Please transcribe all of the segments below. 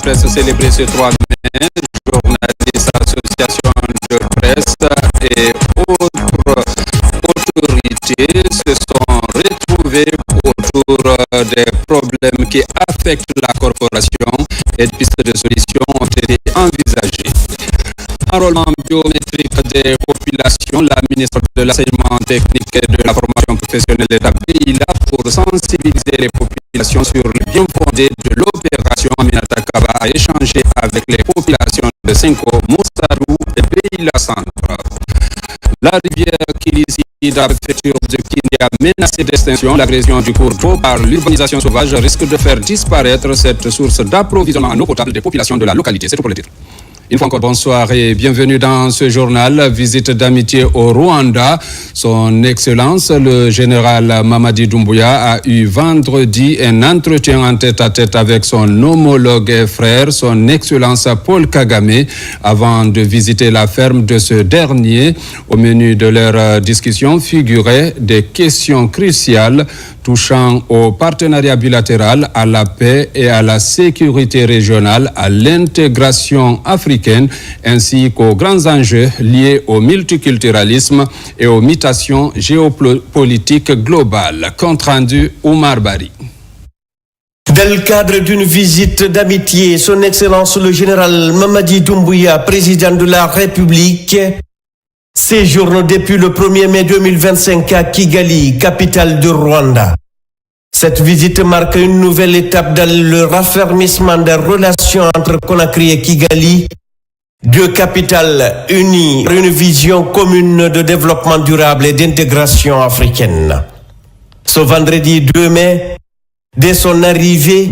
presse célébré ce 3 mai, journalistes, associations de presse et autres autorités se sont retrouvés autour des problèmes qui affectent la corporation et des pistes de solutions ont été envisagées. Enrôlement biométrique des populations, la ministre de l'Enseignement technique et de la formation professionnelle est à Beila pour sensibiliser les populations sur le bien fondé de l'opération. Aminata Kaba a échangé avec les populations de Senko, Moustarou et Beila Centre. La rivière Kilisi de la préfecture de Kini a menacé d'extinction. L'agression du cours d'eau par l'urbanisation sauvage risque de faire disparaître cette source d'approvisionnement en eau potable des populations de la localité. C'est tout pour le titre. Une fois encore, bonsoir et bienvenue dans ce journal. Visite d'amitié au Rwanda. Son Excellence, le général Mamadi Doumbouya, a eu vendredi un entretien en tête-à-tête avec son homologue et frère, son Excellence Paul Kagame, avant de visiter la ferme de ce dernier. Au menu de leur discussion figuraient des questions cruciales touchant au partenariat bilatéral, à la paix et à la sécurité régionale, à l'intégration africaine, ainsi qu'aux grands enjeux liés au multiculturalisme et aux mutations géopolitiques globales. Compte rendu Oumar Bari. Dans le cadre d'une visite d'amitié, son Excellence le général Mamadi Doumbouya, président de la République, séjourne depuis le 1er mai 2025 à Kigali, capitale du Rwanda. Cette visite marque une nouvelle étape dans le raffermissement des relations entre Conakry et Kigali, deux capitales unies par une vision commune de développement durable et d'intégration africaine. Ce vendredi 2 mai, dès son arrivée,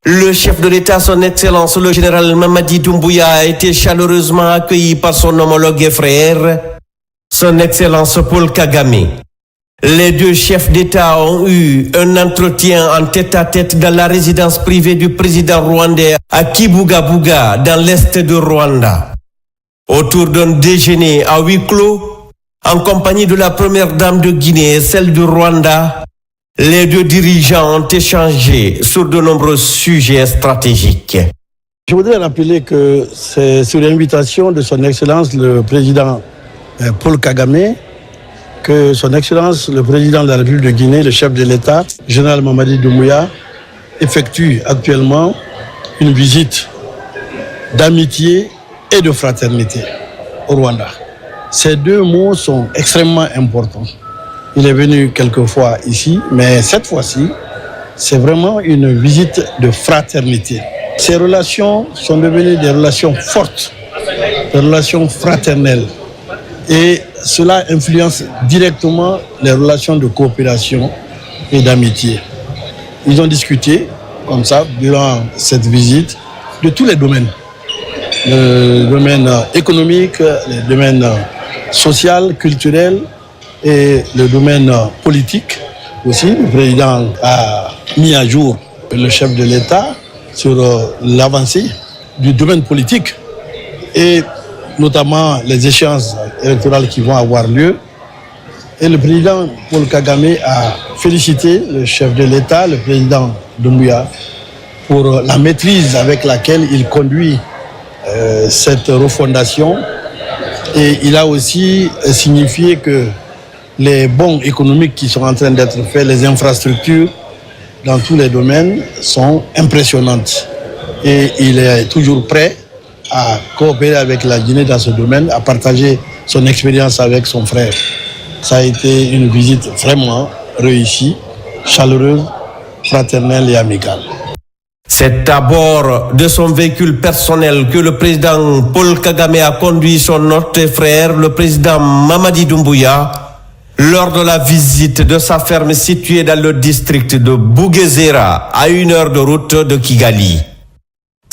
le chef de l'État, son Excellence le général Mamadi Doumbouya, a été chaleureusement accueilli par son homologue et frère, son Excellence Paul Kagame. Les deux chefs d'État ont eu un entretien en tête-à-tête dans la résidence privée du président rwandais à Kibuga-Buga, dans l'est de Rwanda. Autour d'un déjeuner à huis clos, en compagnie de la première dame de Guinée et celle du Rwanda, les deux dirigeants ont échangé sur de nombreux sujets stratégiques. Je voudrais rappeler que c'est sur l'invitation de son Excellence le président Paul Kagame que son Excellence le président de la République de Guinée, le chef de l'État, général Mamadi Doumbouya, effectue actuellement une visite d'amitié et de fraternité au Rwanda. Ces deux mots sont extrêmement importants. Il est venu quelques fois ici, mais cette fois-ci, c'est vraiment une visite de fraternité. Ces relations sont devenues des relations fortes, des relations fraternelles. Et cela influence directement les relations de coopération et d'amitié. Ils ont discuté, comme ça, durant cette visite, de tous les domaines. Le domaine économique, le domaine social, culturel et le domaine politique aussi. Le président a mis à jour le chef de l'État sur l'avancée du domaine politique et notamment les échéances électorales qui vont avoir lieu. Et le président Paul Kagame a félicité le chef de l'État, le président Doumbouya, pour la maîtrise avec laquelle il conduit cette refondation. Et il a aussi signifié que les bons économiques qui sont en train d'être faits, les infrastructures dans tous les domaines sont impressionnantes. Et il est toujours prêt à coopérer avec la Guinée dans ce domaine, à partager son expérience avec son frère. Ça a été une visite vraiment réussie, chaleureuse, fraternelle et amicale. C'est à bord de son véhicule personnel que le président Paul Kagame a conduit son autre frère, le président Mamadi Doumbouya, lors de la visite de sa ferme située dans le district de Bugesera, à 1 heure de route de Kigali.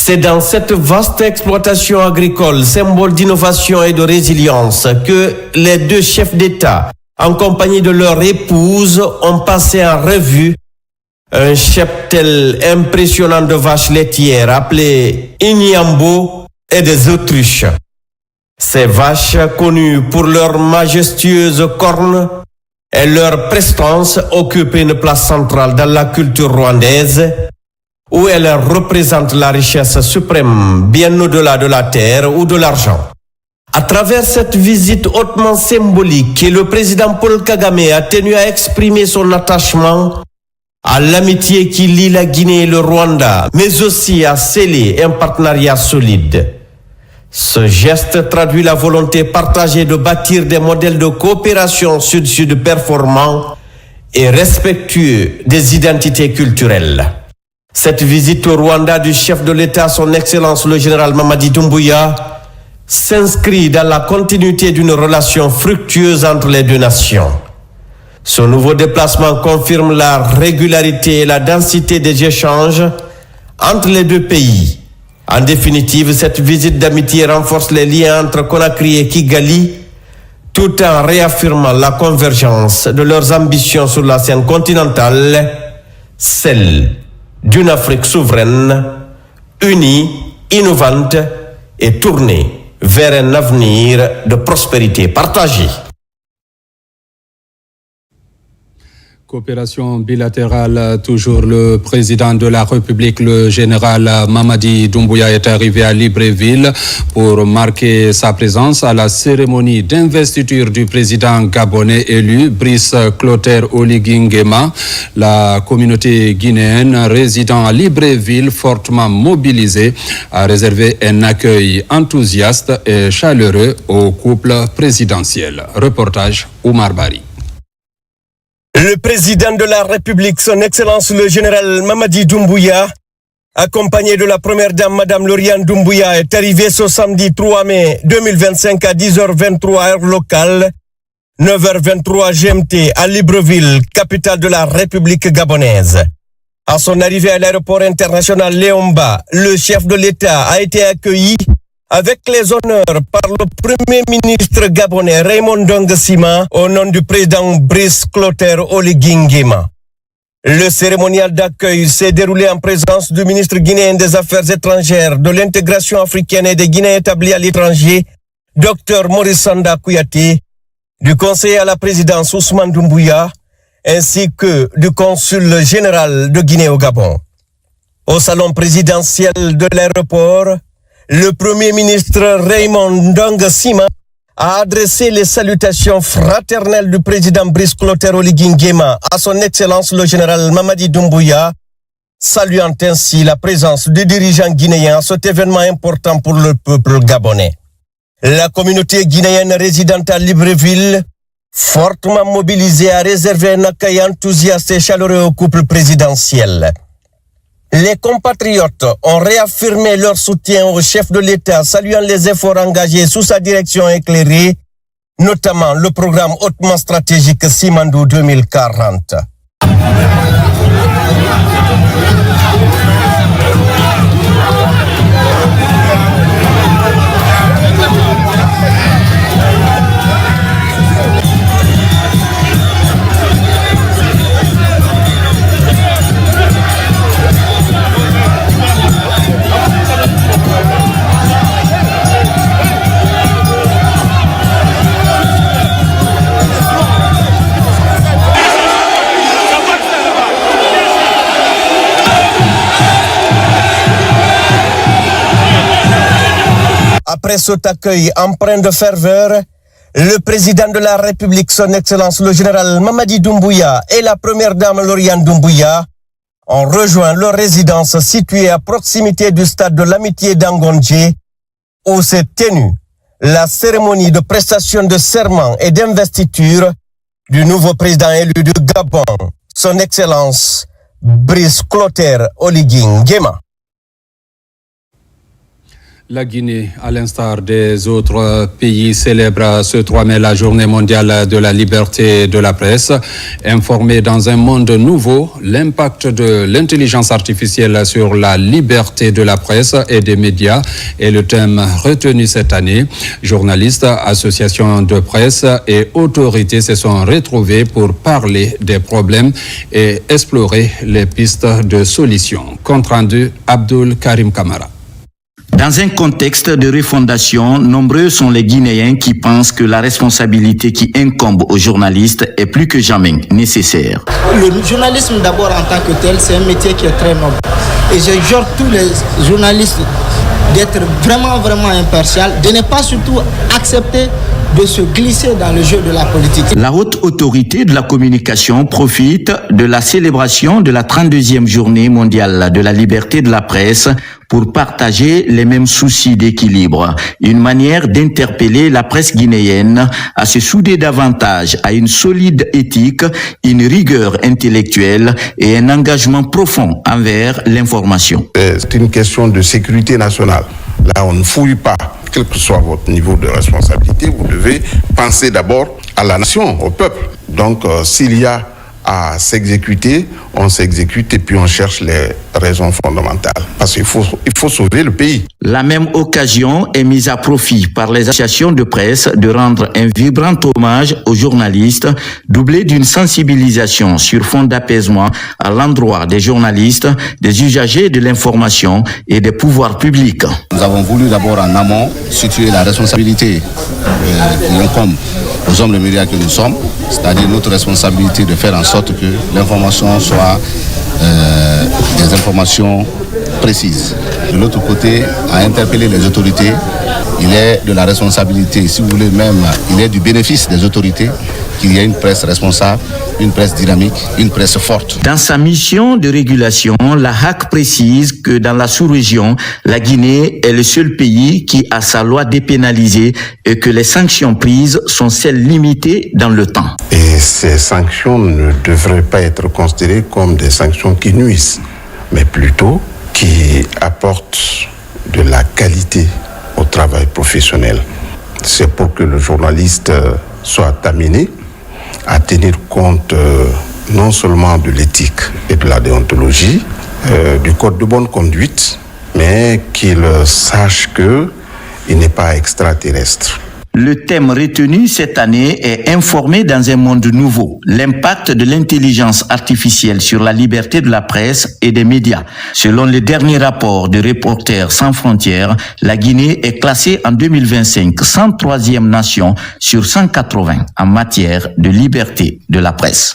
C'est dans cette vaste exploitation agricole, symbole d'innovation et de résilience, que les deux chefs d'État, en compagnie de leur épouse, ont passé en revue un cheptel impressionnant de vaches laitières appelé Inyambo et des autruches. Ces vaches, connues pour leurs majestueuses cornes et leur prestance, occupent une place centrale dans la culture rwandaise, où elle représente la richesse suprême, bien au-delà de la terre ou de l'argent. À travers cette visite hautement symbolique, le président Paul Kagame a tenu à exprimer son attachement à l'amitié qui lie la Guinée et le Rwanda, mais aussi à sceller un partenariat solide. Ce geste traduit la volonté partagée de bâtir des modèles de coopération sud-sud performants et respectueux des identités culturelles. Cette visite au Rwanda du chef de l'État, son Excellence le général Mamadi Doumbouya, s'inscrit dans la continuité d'une relation fructueuse entre les deux nations. Ce nouveau déplacement confirme la régularité et la densité des échanges entre les deux pays. En définitive, cette visite d'amitié renforce les liens entre Conakry et Kigali, tout en réaffirmant la convergence de leurs ambitions sur la scène continentale, celle d'une Afrique souveraine, unie, innovante et tournée vers un avenir de prospérité partagée. Coopération bilatérale, toujours le président de la République, le général Mamadi Doumbouya, est arrivé à Libreville pour marquer sa présence à la cérémonie d'investiture du président gabonais élu, Brice Clotaire Oligui Nguema. La communauté guinéenne résidant à Libreville, fortement mobilisée, a réservé un accueil enthousiaste et chaleureux au couple présidentiel. Reportage Oumar Bari. Le président de la République, son Excellence le général Mamadi Doumbouya, accompagné de la première dame Madame Lauriane Doumbouya, est arrivé ce samedi 3 mai 2025 à 10h23 heure locale, 9h23 GMT à Libreville, capitale de la République gabonaise. À son arrivée à l'aéroport international Léomba, le chef de l'État a été accueilli avec les honneurs par le Premier ministre gabonais Raymond Ndongue Sima au nom du président Brice Clotaire Oligui Nguema. Le cérémonial d'accueil s'est déroulé en présence du ministre guinéen des Affaires étrangères, de l'intégration africaine et des Guinéens établis à l'étranger, Dr Maurice Sanda Kouyaté, du conseiller à la présidence Ousmane Doumbouya, ainsi que du consul général de Guinée au Gabon. Au salon présidentiel de l'aéroport, le Premier ministre Raymond Ndongue Sima a adressé les salutations fraternelles du président Brice Clotaire Oligui Nguema à son Excellence le général Mamadi Doumbouya, saluant ainsi la présence du dirigeant guinéen à cet événement important pour le peuple gabonais. La communauté guinéenne résidant à Libreville, fortement mobilisée, a réservé un accueil enthousiaste et chaleureux au couple présidentiel. Les compatriotes ont réaffirmé leur soutien au chef de l'État, saluant les efforts engagés sous sa direction éclairée, notamment le programme hautement stratégique Simandou 2040. Après cet accueil empreint de ferveur, le président de la République, son Excellence le général Mamadi Doumbouya et la première dame Lauriane Doumbouya ont rejoint leur résidence située à proximité du stade de l'Amitié d'Angondje, où s'est tenue la cérémonie de prestation de serment et d'investiture du nouveau président élu du Gabon, son Excellence Brice Clotaire Oligui Nguema. La Guinée, à l'instar des autres pays, célèbre ce 3 mai la journée mondiale de la liberté de la presse. Informer dans un monde nouveau, l'impact de l'intelligence artificielle sur la liberté de la presse et des médias est le thème retenu cette année. Journalistes, associations de presse et autorités se sont retrouvés pour parler des problèmes et explorer les pistes de solutions. Compte rendu, Abdul Karim Kamara. Dans un contexte de refondation, nombreux sont les Guinéens qui pensent que la responsabilité qui incombe aux journalistes est plus que jamais nécessaire. Le journalisme d'abord en tant que tel, c'est un métier qui est très noble. Et j'exhorte tous les journalistes d'être vraiment impartial, de ne pas surtout accepter de se glisser dans le jeu de la politique. La haute autorité de la communication profite de la célébration de la 32e journée mondiale de la liberté de la presse pour partager les mêmes soucis d'équilibre. Une manière d'interpeller la presse guinéenne à se souder davantage à une solide éthique, une rigueur intellectuelle et un engagement profond envers l'information. C'est une question de sécurité nationale. Là, on ne fouille pas. Quel que soit votre niveau de responsabilité, vous devez penser d'abord à la nation, au peuple. Donc, s'il y a à s'exécuter, on s'exécute et puis on cherche les raisons fondamentales. Parce qu'il faut sauver le pays. La même occasion est mise à profit par les associations de presse de rendre un vibrant hommage aux journalistes, doublé d'une sensibilisation sur fond d'apaisement à l'endroit des journalistes, des usagers de l'information et des pouvoirs publics. Nous avons voulu d'abord en amont situer la responsabilité qui incombe aux hommes de médias que nous sommes, c'est-à-dire notre responsabilité de faire en sorte que l'information soit des informations précises. De l'autre côté, à interpeller les autorités, il est de la responsabilité, si vous voulez même, il est du bénéfice des autorités qu'il y ait une presse responsable, une presse dynamique, une presse forte. Dans sa mission de régulation, la HAC précise que dans la sous-région, la Guinée est le seul pays qui a sa loi dépénalisée et que les sanctions prises sont celles limitées dans le temps. Et ces sanctions ne devraient pas être considérées comme des sanctions qui nuisent, mais plutôt qui apportent de la qualité au travail professionnel. C'est pour que le journaliste soit amené à tenir compte non seulement de l'éthique et de la déontologie, du code de bonne conduite, mais qu'il sache qu'il n'est pas extraterrestre. Le thème retenu cette année est Informer dans un monde nouveau, l'impact de l'intelligence artificielle sur la liberté de la presse et des médias. Selon le dernier rapport de Reporters sans frontières, la Guinée est classée en 2025 103e nation sur 180 en matière de liberté de la presse.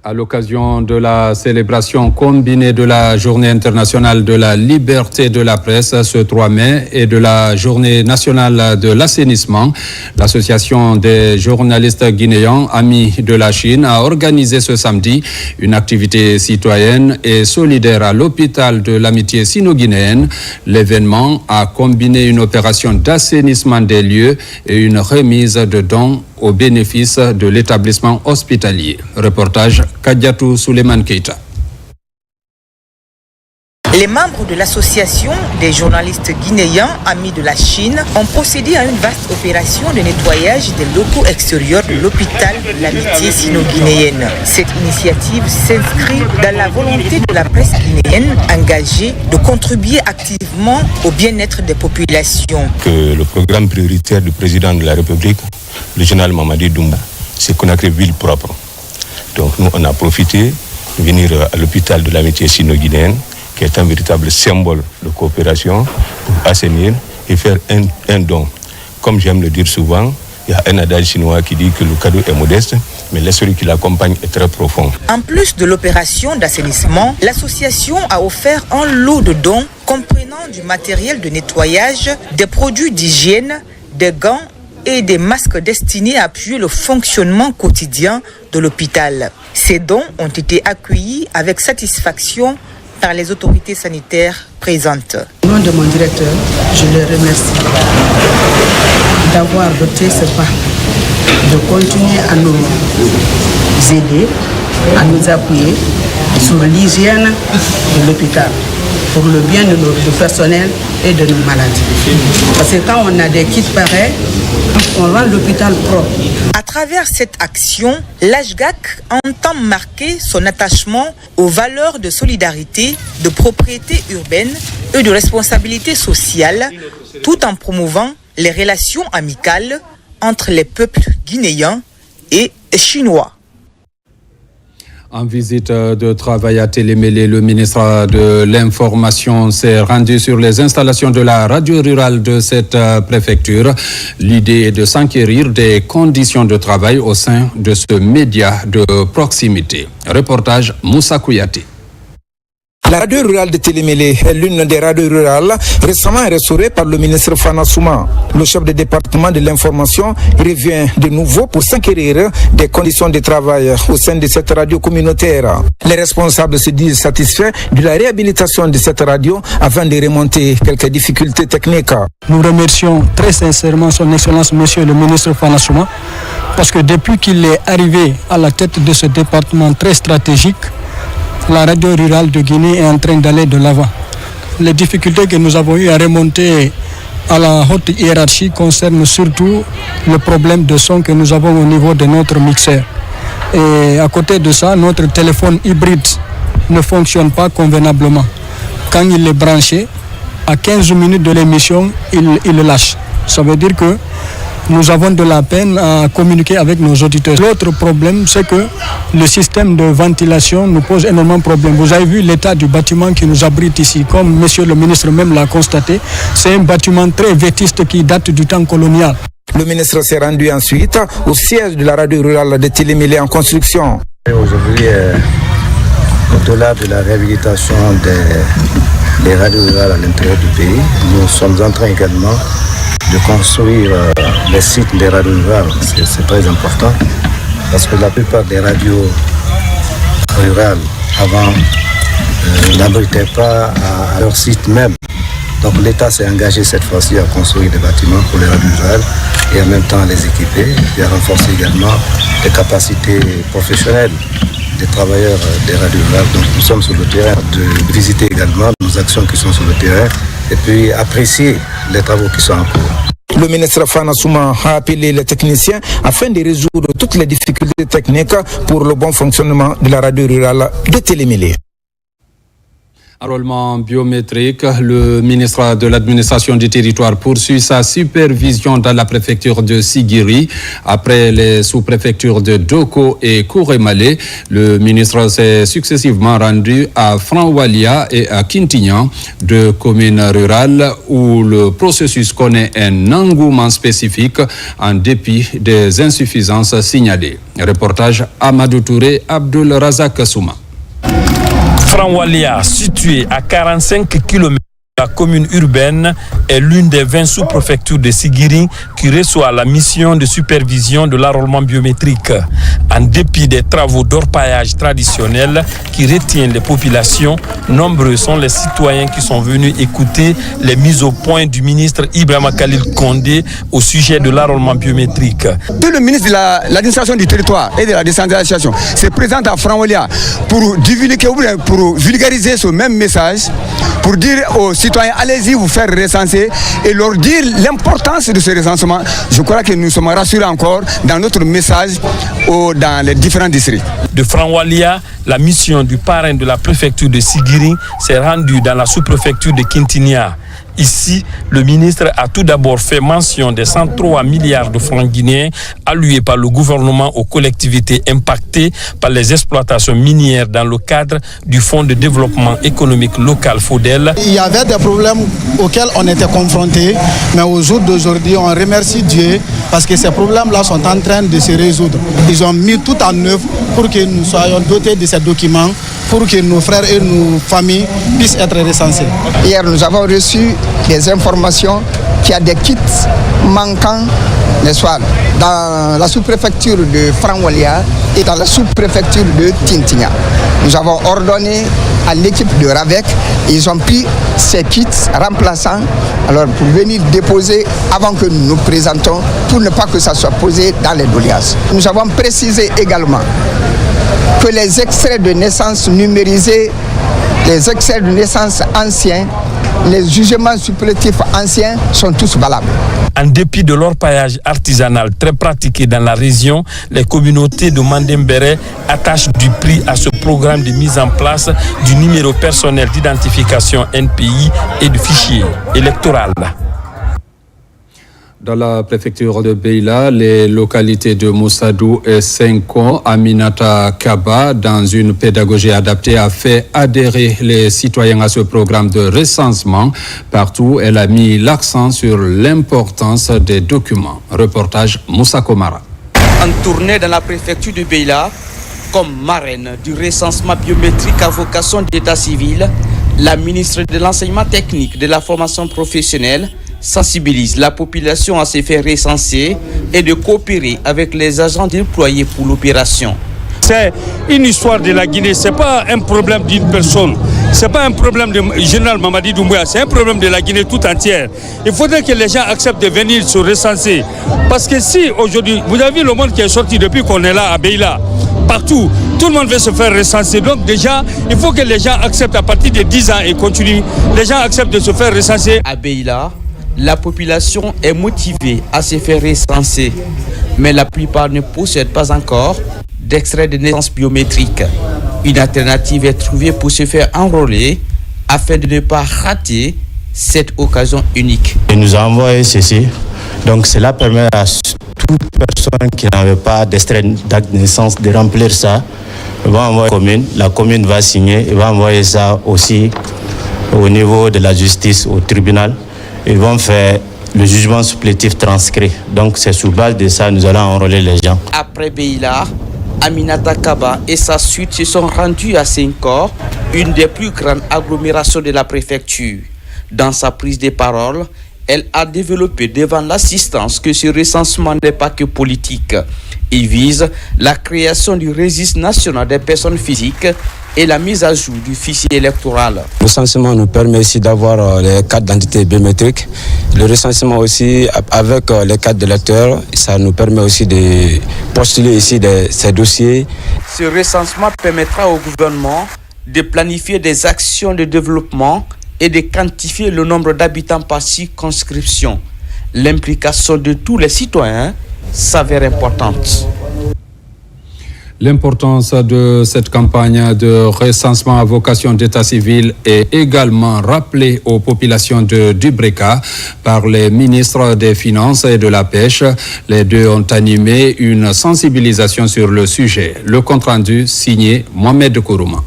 À l'occasion de la célébration combinée de la Journée internationale de la liberté de la presse ce 3 mai et de la Journée nationale de l'assainissement, l'Association des journalistes guinéens Amis de la Chine a organisé ce samedi une activité citoyenne et solidaire à l'hôpital de l'amitié sino-guinéenne. L'événement a combiné une opération d'assainissement des lieux et une remise de dons au bénéfice de l'établissement hospitalier. Reportage Kadiatou Souleymane Keita. Les membres de l'association des journalistes guinéens Amis de la Chine ont procédé à une vaste opération de nettoyage des locaux extérieurs de l'hôpital de l'amitié sino-guinéenne. Cette initiative s'inscrit dans la volonté de la presse guinéenne engagée de contribuer activement au bien-être des populations. Que le programme prioritaire du président de la République, le général Mamadi Doumbouya, c'est Conakry ville propre. Donc nous, on a profité de venir à l'hôpital de l'amitié sino-guinéenne, qui est un véritable symbole de coopération pour assainir et faire un don. Comme j'aime le dire souvent, il y a un adage chinois qui dit que le cadeau est modeste, mais l'esprit qui l'accompagne est très profond. En plus de l'opération d'assainissement, l'association a offert un lot de dons comprenant du matériel de nettoyage, des produits d'hygiène, des gants et des masques destinés à appuyer le fonctionnement quotidien de l'hôpital. Ces dons ont été accueillis avec satisfaction par les autorités sanitaires présentes. Au nom de mon directeur, je le remercie d'avoir doté ce pas, de continuer à nous aider, à nous appuyer sur l'hygiène de l'hôpital, pour le bien de notre personnel et de nos malades. Parce que quand on a des kits pareils, on rend l'hôpital propre. À travers cette action, l'HGAC entend marquer son attachement aux valeurs de solidarité, de propriété urbaine et de responsabilité sociale, tout en promouvant les relations amicales entre les peuples guinéens et chinois. En visite de travail à Télémélé, le ministre de l'Information s'est rendu sur les installations de la radio rurale de cette préfecture. L'idée est de s'enquérir des conditions de travail au sein de ce média de proximité. Reportage Moussa Kouyaté. La radio rurale de Télémélé est l'une des radios rurales récemment restaurée par le ministre Fana Souma. Le chef du département de l'information revient de nouveau pour s'enquérir des conditions de travail au sein de cette radio communautaire. Les responsables se disent satisfaits de la réhabilitation de cette radio afin de remonter quelques difficultés techniques. Nous remercions très sincèrement son Excellence Monsieur le ministre Fana Souma parce que depuis qu'il est arrivé à la tête de ce département très stratégique, la radio rurale de Guinée est en train d'aller de l'avant. Les difficultés que nous avons eues à remonter à la haute hiérarchie concernent surtout le problème de son que nous avons au niveau de notre mixeur. Et à côté de ça, notre téléphone hybride ne fonctionne pas convenablement. Quand il est branché, à 15 minutes de l'émission, il le lâche. Ça veut dire que nous avons de la peine à communiquer avec nos auditeurs. L'autre problème, c'est que le système de ventilation nous pose énormément de problèmes. Vous avez vu l'état du bâtiment qui nous abrite ici, comme monsieur le ministre même l'a constaté. C'est un bâtiment très vétuste qui date du temps colonial. Le ministre s'est rendu ensuite au siège de la radio rurale de Télémélé en construction. Aujourd'hui, au-delà de la réhabilitation des radios rurales à l'intérieur du pays, nous sommes en train également de construire les sites des radios rurales. C'est très important parce que la plupart des radios rurales avant n'abritaient pas à leur site même. Donc l'État s'est engagé cette fois-ci à construire des bâtiments pour les radios rurales et en même temps les équiper et à renforcer également les capacités professionnelles des travailleurs des radios rurales. Donc nous sommes sur le terrain de visiter également nos actions qui sont sur le terrain et puis apprécier les travaux qui sont en cours. Le ministre Fana Souma a appelé les techniciens afin de résoudre toutes les difficultés techniques pour le bon fonctionnement de la radio rurale de Télémélé. Enrôlement biométrique, le ministre de l'administration du territoire poursuit sa supervision dans la préfecture de Sigiri. Après les sous-préfectures de Doko et Kourémalé, le ministre s'est successivement rendu à Franwalia et à Kintignan, deux communes rurales où le processus connaît un engouement spécifique en dépit des insuffisances signalées. Reportage Amadou Touré, Abdul Razak Souma. Franwalia, située à 45 km de la commune urbaine, est l'une des 20 sous-préfectures de Sigiri qui reçoit la mission de supervision de l'enrôlement biométrique. En dépit des travaux d'orpaillage traditionnels qui retiennent les populations, nombreux sont les citoyens qui sont venus écouter les mises au point du ministre Ibrahima Khalil Condé au sujet de l'enrôlement biométrique. Le ministre de l'administration du territoire et de la décentralisation se présente à Franwalia pour divulguer, pour vulgariser ce même message, pour dire aux citoyens, allez-y vous faire recenser et leur dire l'importance de ce recensement. Je crois que nous sommes rassurés encore dans notre message dans les différents districts. De Franwalia, la mission du parrain de la préfecture de Sigiri s'est rendue dans la sous-préfecture de Kintignan. Ici, le ministre a tout d'abord fait mention des 103 milliards de francs guinéens alloués par le gouvernement aux collectivités impactées par les exploitations minières dans le cadre du Fonds de développement économique local FODEL. Il y avait des problèmes auxquels on était confrontés, mais au jour d'aujourd'hui, on remercie Dieu parce que ces problèmes-là sont en train de se résoudre. Ils ont mis tout en œuvre pour que nous soyons dotés de ces documents, pour que nos frères et nos familles puissent être recensés. Hier, nous avons reçu des informations qu'il y a des kits manquants, n'est-ce pas, dans la sous-préfecture de Franwalia et dans la sous-préfecture de Tintignan. Nous avons ordonné à l'équipe de RAVEC, ils ont pris ces kits remplaçants alors pour venir déposer avant que nous nous présentons, pour ne pas que ça soit posé dans les doléances. Nous avons précisé également que les extraits de naissance numérisés, les extraits de naissance anciens, les jugements supplétifs anciens sont tous valables. En dépit de l'orpaillage artisanal très pratiqué dans la région, les communautés de Mandembere attachent du prix à ce programme de mise en place du numéro personnel d'identification NPI et du fichier électoral. Dans la préfecture de Beila, les localités de Moussadou et Senko, Aminata Kaba, dans une pédagogie adaptée, a fait adhérer les citoyens à ce programme de recensement. Partout, elle a mis l'accent sur l'importance des documents. Reportage Moussa Komara. En tournée dans la préfecture de Beila, comme marraine du recensement biométrique à vocation d'état civil, la ministre de l'enseignement technique de la formation professionnelle sensibilise la population à se faire recenser et de coopérer avec les agents déployés pour l'opération. C'est une histoire de la Guinée, ce n'est pas un problème d'une personne, ce n'est pas un problème du général Mamadi Doumbouya, c'est un problème de la Guinée tout entière. Il faudrait que les gens acceptent de venir se recenser. Parce que si aujourd'hui, vous avez vu le monde qui est sorti depuis qu'on est là à Beila, partout, tout le monde veut se faire recenser. Donc déjà, il faut que les gens acceptent à partir de 10 ans et continuent, les gens acceptent de se faire recenser. À Beila, la population est motivée à se faire recenser, mais la plupart ne possèdent pas encore d'extrait de naissance biométrique. Une alternative est trouvée pour se faire enrôler afin de ne pas rater cette occasion unique. Il nous a envoyé ceci, donc cela permet à toute personne qui n'avait pas d'extrait d'acte de naissance de remplir ça. On va envoyer à la commune, la commune va signer, et va envoyer ça aussi au niveau de la justice, au tribunal. Ils vont faire le jugement supplétif transcrit. Donc c'est sur base de ça nous allons enrôler les gens. Après Beila, Aminata Kaba et sa suite se sont rendus à Senko, une des plus grandes agglomérations de la préfecture. Dans sa prise de parole, elle a développé devant l'assistance que ce recensement n'est pas que politique. Il vise la création du registre national des personnes physiques et la mise à jour du fichier électoral. Le recensement nous permet aussi d'avoir les cartes d'identité biométriques. Le recensement aussi avec les cartes d'électeurs, ça nous permet aussi de postuler ici ces dossiers. Ce recensement permettra au gouvernement de planifier des actions de développement et de quantifier le nombre d'habitants par circonscription. L'implication de tous les citoyens s'avère importante. L'importance de cette campagne de recensement à vocation d'état civil est également rappelée aux populations de Dubreka par les ministres des Finances et de la Pêche. Les deux ont animé une sensibilisation sur le sujet. Le compte-rendu signé Mohamed Kourouma.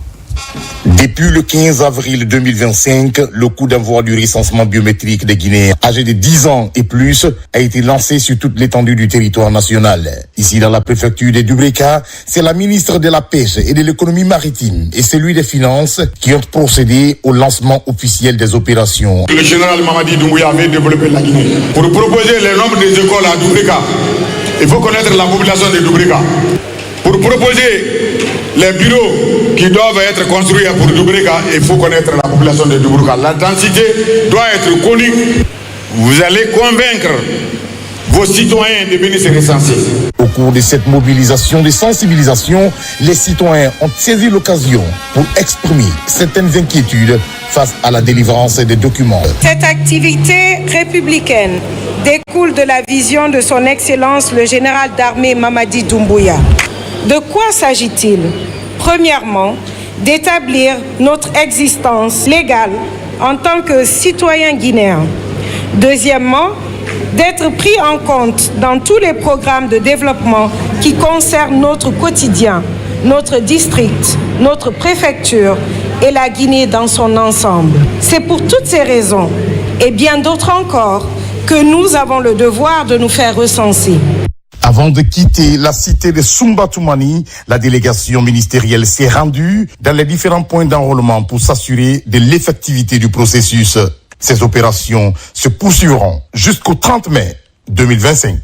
Depuis le 15 avril 2025, le coup d'envoi du recensement biométrique des Guinéens âgés de 10 ans et plus a été lancé sur toute l'étendue du territoire national. Ici, dans la préfecture de Dubreka, c'est la ministre de la Pêche et de l'économie maritime et celui des Finances qui ont procédé au lancement officiel des opérations. Le général Mamadi Doumbouya avait développé la Guinée. Pour proposer le nombre des écoles à Dubreka, il faut connaître la population de Dubreka. Pour proposer les bureaux qui doivent être construits pour Dubreka, il faut connaître la population de Dubreka. La densité doit être connue. Vous allez convaincre vos citoyens de venir se recenser. Au cours de cette mobilisation de sensibilisation, les citoyens ont saisi l'occasion pour exprimer certaines inquiétudes face à la délivrance des documents. Cette activité républicaine découle de la vision de son Excellence le général d'armée Mamadi Doumbouya. De quoi s'agit-il? Premièrement, d'établir notre existence légale en tant que citoyen guinéen. Deuxièmement, d'être pris en compte dans tous les programmes de développement qui concernent notre quotidien, notre district, notre préfecture et la Guinée dans son ensemble. C'est pour toutes ces raisons, et bien d'autres encore, que nous avons le devoir de nous faire recenser. Avant de quitter la cité de Sumbatumani, la délégation ministérielle s'est rendue dans les différents points d'enrôlement pour s'assurer de l'effectivité du processus. Ces opérations se poursuivront jusqu'au 30 mai 2025.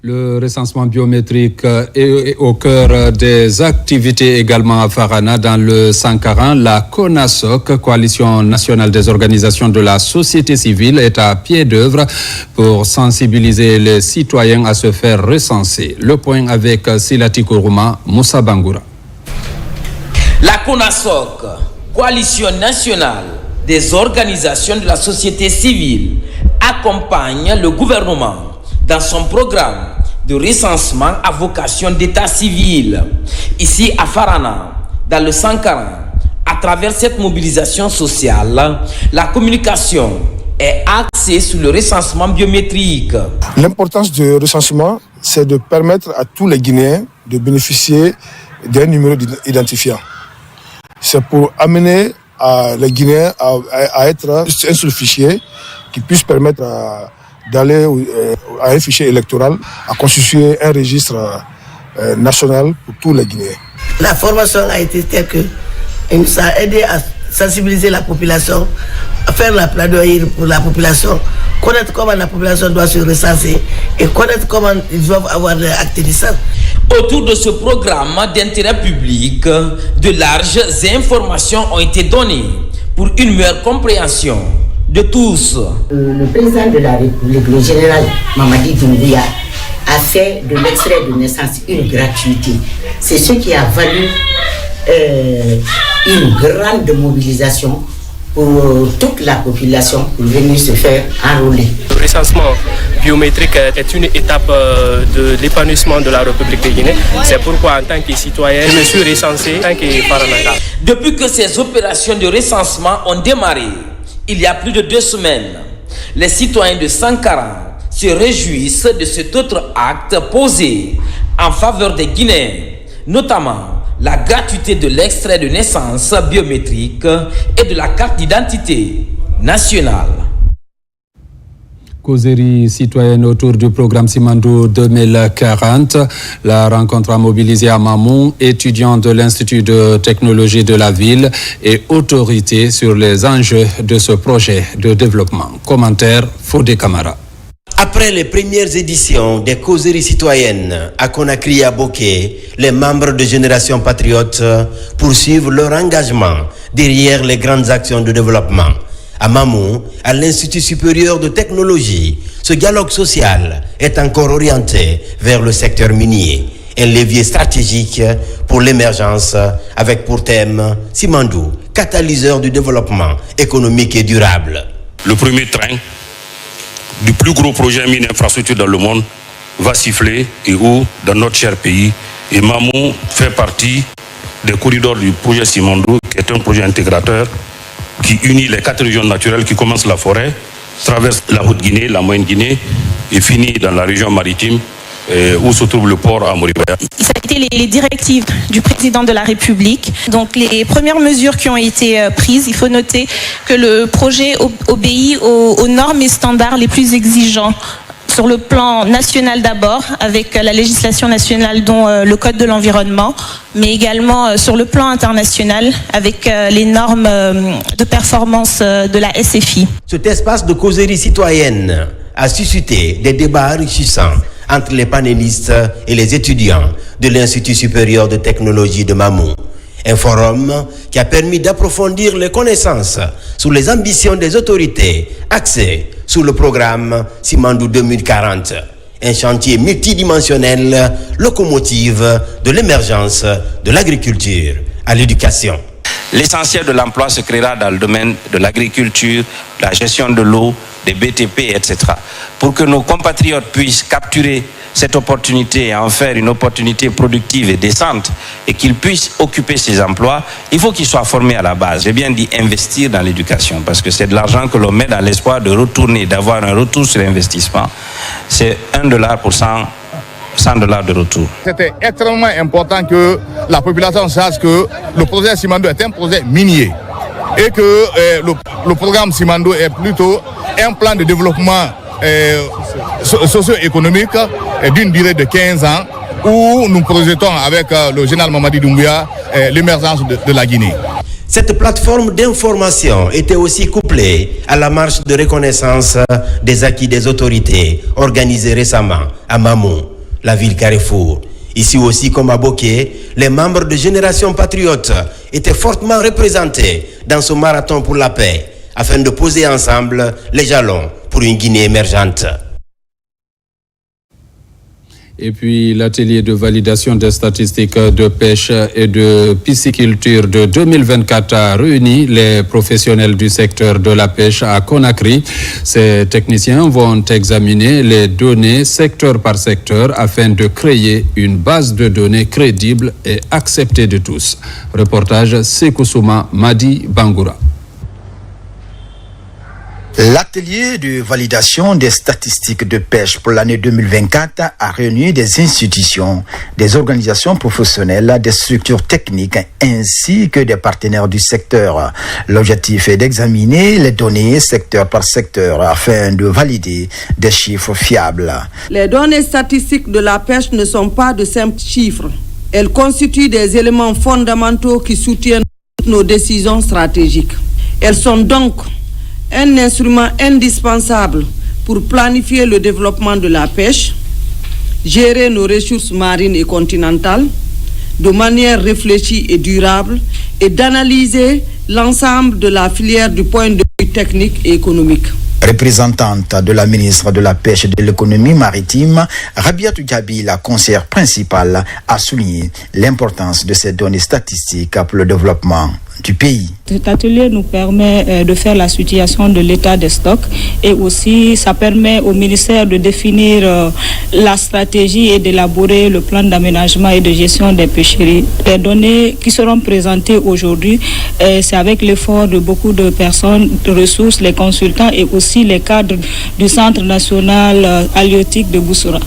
Le recensement biométrique est au cœur des activités également à Farana. Dans le 140, la CONASOC, Coalition nationale des organisations de la société civile, est à pied d'œuvre pour sensibiliser les citoyens à se faire recenser. Le point avec Silati Kourouma, Moussa Bangoura. La CONASOC, Coalition nationale des organisations de la société civile, accompagne le gouvernement dans son programme de recensement à vocation d'état civil. Ici à Farana, dans le 140, à travers cette mobilisation sociale, la communication est axée sur le recensement biométrique. L'importance du recensement, c'est de permettre à tous les Guinéens de bénéficier d'un numéro identifiant. C'est pour amener les Guinéens à être un seul fichier qui puisse permettre d'aller à un fichier électoral, à constituer un registre national pour tous les Guinéens. La formation a été telle que nous a aidé à sensibiliser la population, à faire la plaidoyer pour la population, connaître comment la population doit se recenser et connaître comment ils doivent avoir leur acte de naissance. Autour de ce programme d'intérêt public, de larges informations ont été données pour une meilleure compréhension de tous. Le président de la République, le général Mamadi Doumbouya, a fait de l'extrait de naissance une gratuité. C'est ce qui a valu une grande mobilisation pour toute la population pour venir se faire enrôler. Le recensement biométrique est une étape de l'épanouissement de la République de Guinée. C'est pourquoi en tant que citoyen, je me suis recensé en tant que Faranaka. Depuis que ces opérations de recensement ont démarré, il y a plus de 2 semaines, les citoyens de Sankara se réjouissent de cet autre acte posé en faveur des Guinéens, notamment la gratuité de l'extrait de naissance biométrique et de la carte d'identité nationale. Causerie citoyenne autour du programme Simandou 2040. La rencontre a mobilisé à Mamou, étudiants de l'Institut de technologie de la ville et autorités sur les enjeux de ce projet de développement. Commentaire Fodé Camara. Après les premières éditions des causeries citoyennes à Conakry et à Bokeh, les membres de Génération Patriote poursuivent leur engagement derrière les grandes actions de développement. À Mamou, à l'Institut supérieur de technologie, ce dialogue social est encore orienté vers le secteur minier, un levier stratégique pour l'émergence avec pour thème Simandou, catalyseur du développement économique et durable. Le premier train du plus gros projet mine infrastructure dans le monde va siffler et où dans notre cher pays. Et Mamou fait partie des corridors du projet Simandou, qui est un projet intégrateur qui unit les 4 régions naturelles qui commencent la forêt, traverse la Haute-Guinée, la Moyenne-Guinée et finit dans la région maritime où se trouve le port à Moribaya. Ça a été les directives du président de la République. Donc les premières mesures qui ont été prises, il faut noter que le projet obéit aux normes et standards les plus exigeants sur le plan national d'abord, avec la législation nationale dont le Code de l'environnement, mais également sur le plan international avec les normes de performance de la SFI. Cet espace de causerie citoyenne a suscité des débats enrichissants entre les panélistes et les étudiants de l'Institut supérieur de technologie de Mamou. Un forum qui a permis d'approfondir les connaissances sur les ambitions des autorités axées sur le programme Simandou 2040. Un chantier multidimensionnel, locomotive de l'émergence de l'agriculture à l'éducation. L'essentiel de l'emploi se créera dans le domaine de l'agriculture, la gestion de l'eau, des BTP, etc. Pour que nos compatriotes puissent capturer cette opportunité et en faire une opportunité productive et décente et qu'ils puissent occuper ces emplois, il faut qu'ils soient formés à la base. J'ai bien dit investir dans l'éducation parce que c'est de l'argent que l'on met dans l'espoir de retourner, d'avoir un retour sur l'investissement. C'est $1 pour $100 de retour. C'était extrêmement important que la population sache que le projet Simandou est un projet minier et que le programme Simandou est plutôt un plan de développement socio-économique d'une durée de 15 ans où nous projetons avec le général Mamadi Doumbouya l'émergence de la Guinée. Cette plateforme d'information était aussi couplée à la marche de reconnaissance des acquis des autorités organisée récemment à Mamou, la ville carrefour. Ici aussi, comme à Bokeh, les membres de Génération Patriote étaient fortement représentés dans ce marathon pour la paix, afin de poser ensemble les jalons pour une Guinée émergente. Et puis l'atelier de validation des statistiques de pêche et de pisciculture de 2024 a réuni les professionnels du secteur de la pêche à Conakry. Ces techniciens vont examiner les données secteur par secteur afin de créer une base de données crédible et acceptée de tous. Reportage Sekou Souma, Madi Bangoura. L'atelier de validation des statistiques de pêche pour l'année 2024 a réuni des institutions, des organisations professionnelles, des structures techniques ainsi que des partenaires du secteur. L'objectif est d'examiner les données secteur par secteur afin de valider des chiffres fiables. Les données statistiques de la pêche ne sont pas de simples chiffres. Elles constituent des éléments fondamentaux qui soutiennent nos décisions stratégiques. Elles sont donc un instrument indispensable pour planifier le développement de la pêche, gérer nos ressources marines et continentales de manière réfléchie et durable et d'analyser l'ensemble de la filière du point de vue technique et économique. Représentante de la ministre de la Pêche et de l'Économie maritime, Rabiatou Diaby, la conseillère principale, a souligné l'importance de ces données statistiques pour le développement du pays. Cet atelier nous permet de faire la situation de l'état des stocks et aussi ça permet au ministère de définir la stratégie et d'élaborer le plan d'aménagement et de gestion des pêcheries. Les données qui seront présentées aujourd'hui, c'est avec l'effort de beaucoup de personnes, de ressources, les consultants et aussi les cadres du Centre national halieutique de Boussoura.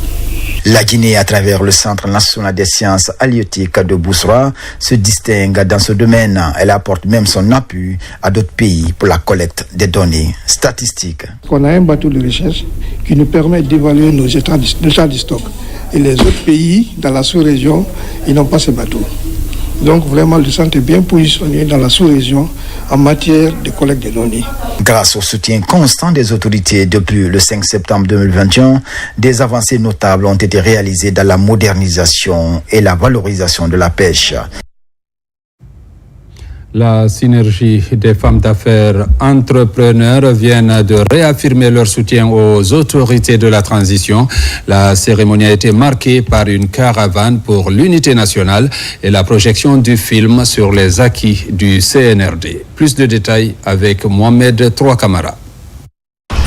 La Guinée, à travers le Centre national des sciences halieutiques de Boussoura, se distingue dans ce domaine. Elle apporte même son appui à d'autres pays pour la collecte des données statistiques. On a un bateau de recherche qui nous permet d'évaluer nos états de stock. Et les autres pays dans la sous-région, ils n'ont pas ce bateau. Donc vraiment, le centre est bien positionné dans la sous-région en matière de collecte de données. Grâce au soutien constant des autorités depuis le 5 septembre 2021, des avancées notables ont été réalisées dans la modernisation et la valorisation de la pêche. La synergie des femmes d'affaires entrepreneurs viennent de réaffirmer leur soutien aux autorités de la transition. La cérémonie a été marquée par une caravane pour l'unité nationale et la projection du film sur les acquis du CNRD. Plus de détails avec Mohamed Trouakamara.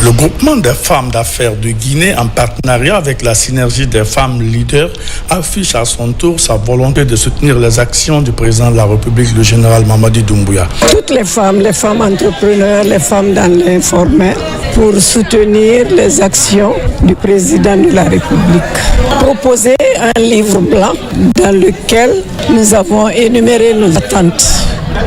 Le groupement des femmes d'affaires de Guinée, en partenariat avec la synergie des femmes leaders, affiche à son tour sa volonté de soutenir les actions du président de la République, le général Mamadi Doumbouya. Toutes les femmes entrepreneurs, les femmes dans l'informel, pour soutenir les actions du président de la République. Proposer un livre blanc dans lequel nous avons énuméré nos attentes.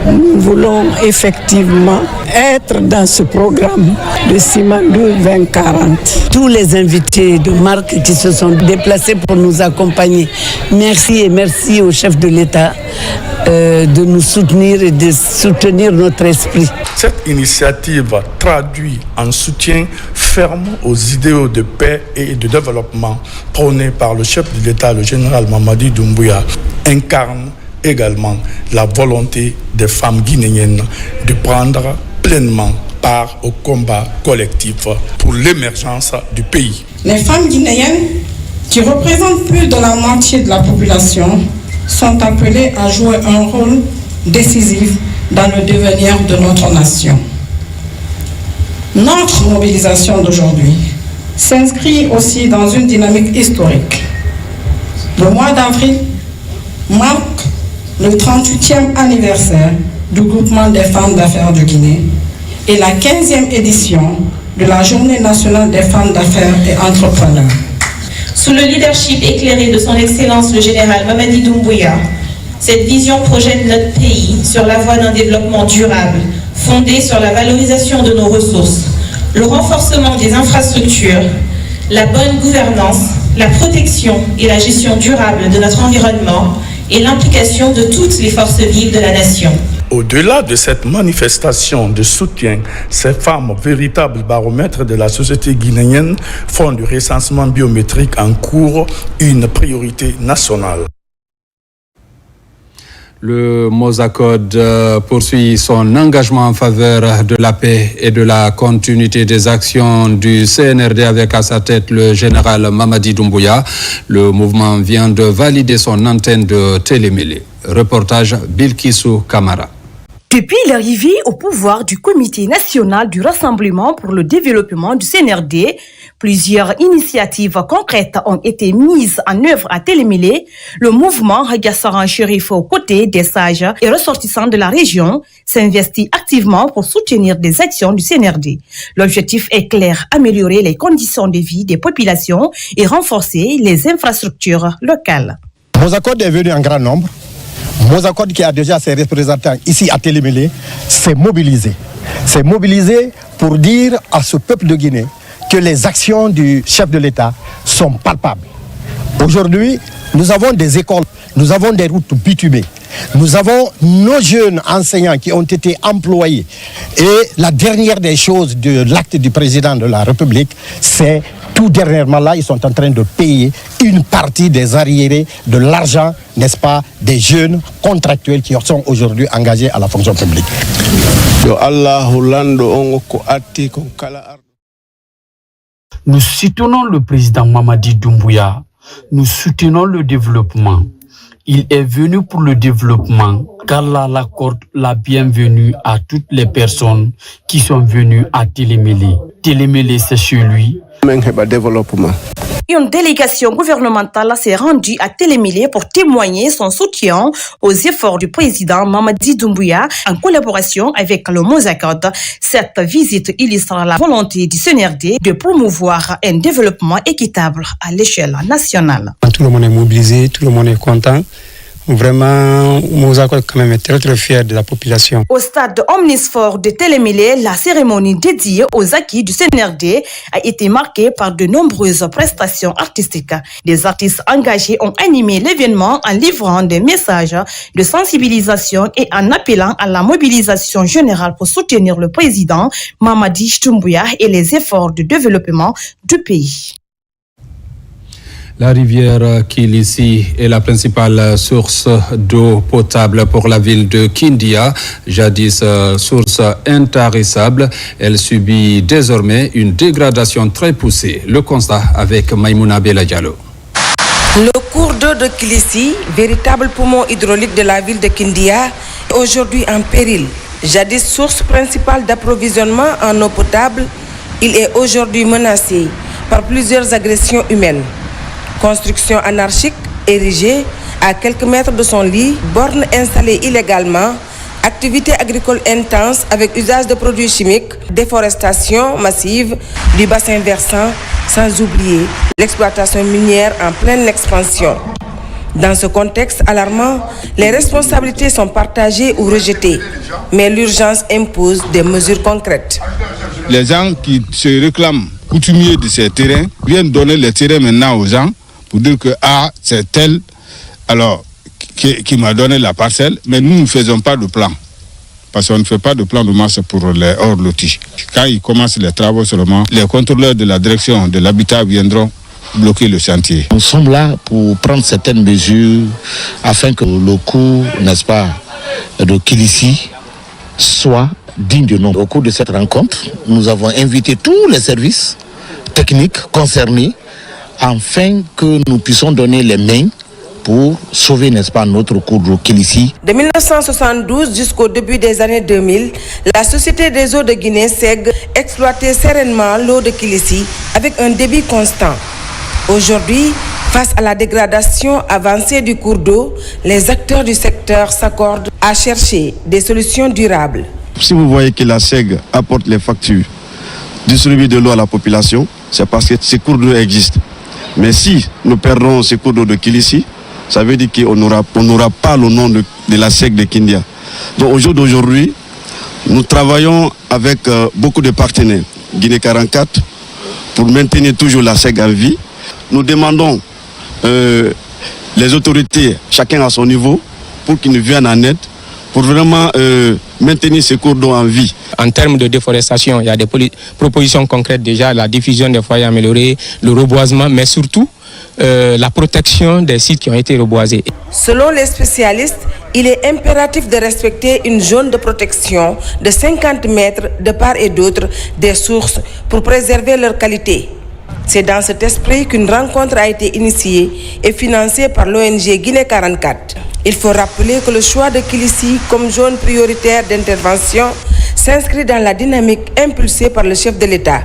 Nous voulons effectivement être dans ce programme de Simandou 2040. Tous les invités de marque qui se sont déplacés pour nous accompagner, merci et merci au chef de l'État de nous soutenir et de soutenir notre esprit. Cette initiative traduit un soutien ferme aux idéaux de paix et de développement prônés par le chef de l'État, le général Mamadi Doumbouya, incarne également la volonté des femmes guinéennes de prendre pleinement part au combat collectif pour l'émergence du pays. Les femmes guinéennes, qui représentent plus de la moitié de la population, sont appelées à jouer un rôle décisif dans le devenir de notre nation. Notre mobilisation d'aujourd'hui s'inscrit aussi dans une dynamique historique. Le mois d'avril marque le 38e anniversaire du groupement des femmes d'affaires de Guinée et la 15e édition de la Journée nationale des femmes d'affaires et entrepreneurs. Sous le leadership éclairé de son Excellence le général Mamadi Doumbouya, cette vision projette notre pays sur la voie d'un développement durable, fondé sur la valorisation de nos ressources, le renforcement des infrastructures, la bonne gouvernance, la protection et la gestion durable de notre environnement et l'implication de toutes les forces vives de la nation. Au-delà de cette manifestation de soutien, ces femmes, véritables baromètres de la société guinéenne, font du recensement biométrique en cours une priorité nationale. Le Mosacode poursuit son engagement en faveur de la paix et de la continuité des actions du CNRD avec à sa tête le général Mamadi Doumbouya. Le mouvement vient de valider son antenne de télémélé. Reportage Bilkissou Kamara. Depuis l'arrivée au pouvoir du Comité national du Rassemblement pour le développement du CNRD, plusieurs initiatives concrètes ont été mises en œuvre à Télémélé. Le mouvement Gassaran Chérif, aux côtés des sages et ressortissants de la région, s'investit activement pour soutenir des actions du CNRD. L'objectif est clair, améliorer les conditions de vie des populations et renforcer les infrastructures locales. Mozakod est venu en grand nombre. Mozakod, qui a déjà ses représentants ici à Télémélé, s'est mobilisé. C'est mobilisé pour dire à ce peuple de Guinée que les actions du chef de l'État sont palpables. Aujourd'hui, nous avons des écoles, nous avons des routes bitumées, nous avons nos jeunes enseignants qui ont été employés. Et la dernière des choses de l'acte du président de la République, c'est tout dernièrement là, ils sont en train de payer une partie des arriérés de l'argent, n'est-ce pas, des jeunes contractuels qui sont aujourd'hui engagés à la fonction publique. Nous soutenons le président Mamadi Doumbouya. Nous soutenons le développement. Il est venu pour le développement, qu'Allah accorde la bienvenue à toutes les personnes qui sont venues à Télémélé. Télémélé, c'est chez lui. Une délégation gouvernementale s'est rendue à Télémélé pour témoigner son soutien aux efforts du président Mamadi Doumbouya en collaboration avec le Mozakod. Cette visite illustre la volonté du CNRD de promouvoir un développement équitable à l'échelle nationale. Tout le monde est mobilisé, tout le monde est content. Vraiment, Mozakod quand même est très fier de la population. Au stade omnisport de Télémélé, la cérémonie dédiée aux acquis du CNRD a été marquée par de nombreuses prestations artistiques. Des artistes engagés ont animé l'événement en livrant des messages de sensibilisation et en appelant à la mobilisation générale pour soutenir le président Mamadi Doumbouya et les efforts de développement du pays. La rivière Kilissi est la principale source d'eau potable pour la ville de Kindia. Jadis source intarissable, elle subit désormais une dégradation très poussée. Le constat avec Maïmouna Bella Diallo. Le cours d'eau de Kilissi, véritable poumon hydraulique de la ville de Kindia, est aujourd'hui en péril. Jadis source principale d'approvisionnement en eau potable, il est aujourd'hui menacé par plusieurs agressions humaines. Construction anarchique érigée à quelques mètres de son lit, bornes installées illégalement, activités agricoles intenses avec usage de produits chimiques, déforestation massive du bassin versant, sans oublier l'exploitation minière en pleine expansion. Dans ce contexte alarmant, les responsabilités sont partagées ou rejetées, mais l'urgence impose des mesures concrètes. Les gens qui se réclament coutumiers de ces terrains viennent donner les terrains maintenant aux gens pour dire que c'est tel alors qui m'a donné la parcelle, mais nous ne faisons pas de plan. Parce qu'on ne fait pas de plan de masse pour les hors lotis. Quand ils commencent les travaux seulement, les contrôleurs de la direction de l'habitat viendront bloquer le chantier. Nous sommes là pour prendre certaines mesures afin que le cours, n'est-ce pas, de Kilissi soit digne de nom. Au cours de cette rencontre, nous avons invité tous les services techniques concernés afin que nous puissions donner les mains pour sauver, n'est-ce pas, notre cours d'eau Kilissi. De 1972 jusqu'au début des années 2000, la Société des eaux de Guinée, SEG, exploitait sereinement l'eau de Kilissi avec un débit constant. Aujourd'hui, face à la dégradation avancée du cours d'eau, les acteurs du secteur s'accordent à chercher des solutions durables. Si vous voyez que la SEG apporte les factures, distribue de l'eau à la population, c'est parce que ces cours d'eau existent. Mais si nous perdons ces cours d'eau de Kilissi, ça veut dire qu'on n'aura pas le nom de la SEG de Kindia. Donc au jour d'aujourd'hui, nous travaillons avec beaucoup de partenaires, Guinée 44, pour maintenir toujours la SEG en vie. Nous demandons les autorités, chacun à son niveau, pour qu'ils nous viennent en aide, pour vraiment maintenir ces cours d'eau en vie. En termes de déforestation, il y a des propositions concrètes déjà, la diffusion des foyers améliorés, le reboisement, mais surtout la protection des sites qui ont été reboisés. Selon les spécialistes, il est impératif de respecter une zone de protection de 50 mètres de part et d'autre des sources pour préserver leur qualité. C'est dans cet esprit qu'une rencontre a été initiée et financée par l'ONG Guinée 44. Il faut rappeler que le choix de Kilissi comme zone prioritaire d'intervention s'inscrit dans la dynamique impulsée par le chef de l'État.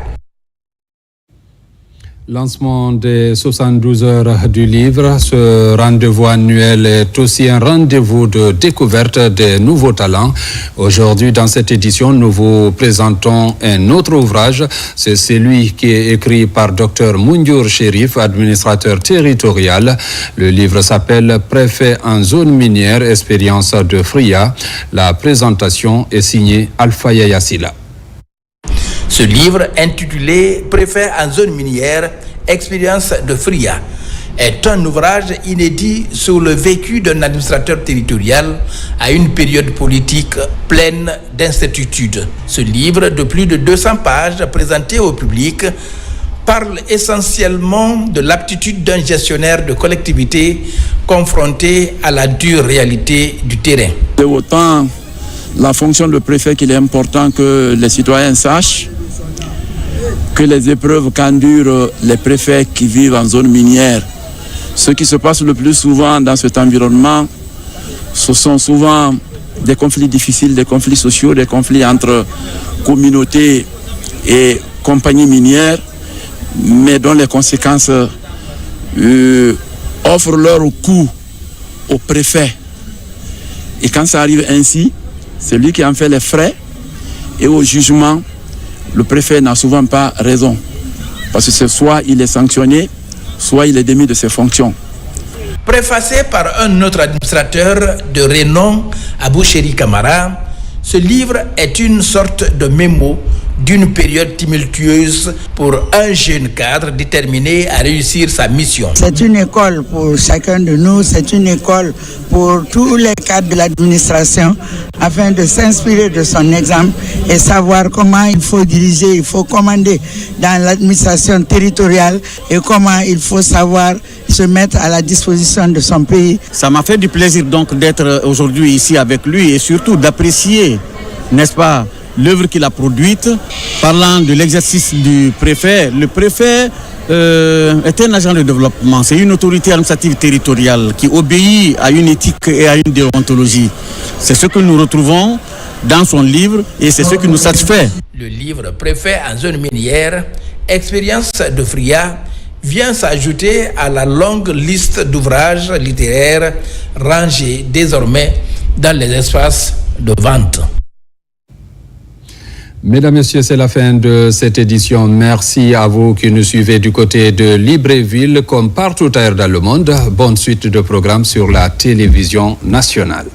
Lancement des 72 heures du livre. Ce rendez-vous annuel est aussi un rendez-vous de découverte des nouveaux talents. Aujourd'hui, dans cette édition, nous vous présentons un autre ouvrage. C'est celui qui est écrit par Dr Mouniour Chérif, administrateur territorial. Le livre s'appelle « Préfet en zone minière, expérience de Fria ». La présentation est signée Alpha Yassila. Ce livre, intitulé « Préfet en zone minière, expérience de Fria », est un ouvrage inédit sur le vécu d'un administrateur territorial à une période politique pleine d'incertitudes. Ce livre, de plus de 200 pages présenté au public, parle essentiellement de l'aptitude d'un gestionnaire de collectivité confronté à la dure réalité du terrain. C'est autant la fonction de préfet qu'il est important que les citoyens sachent que les épreuves qu'endurent les préfets qui vivent en zone minière, ce qui se passe le plus souvent dans cet environnement, ce sont souvent des conflits difficiles, des conflits sociaux, des conflits entre communautés et compagnies minières, mais dont les conséquences offrent leur coût au préfet. Et quand ça arrive ainsi, c'est lui qui en fait les frais, et au jugement, le préfet n'a souvent pas raison. Parce que soit il est sanctionné, soit il est démis de ses fonctions. Préfacé par un autre administrateur de renom, Abou Chéri Camara, ce livre est une sorte de mémo d'une période tumultueuse pour un jeune cadre déterminé à réussir sa mission. C'est une école pour chacun de nous, c'est une école pour tous les cadres de l'administration afin de s'inspirer de son exemple et savoir comment il faut diriger, il faut commander dans l'administration territoriale et comment il faut savoir se mettre à la disposition de son pays. Ça m'a fait du plaisir donc d'être aujourd'hui ici avec lui et surtout d'apprécier, n'est-ce pas, l'œuvre qu'il a produite. Parlant de l'exercice du préfet, le préfet est un agent de développement. C'est une autorité administrative territoriale qui obéit à une éthique et à une déontologie. C'est ce que nous retrouvons dans son livre et c'est ce qui nous satisfait. Le livre Préfet en zone minière, expérience de Fria, vient s'ajouter à la longue liste d'ouvrages littéraires rangés désormais dans les espaces de vente. Mesdames, Messieurs, c'est la fin de cette édition. Merci à vous qui nous suivez du côté de Libreville comme partout ailleurs dans le monde. Bonne suite de programmes sur la télévision nationale.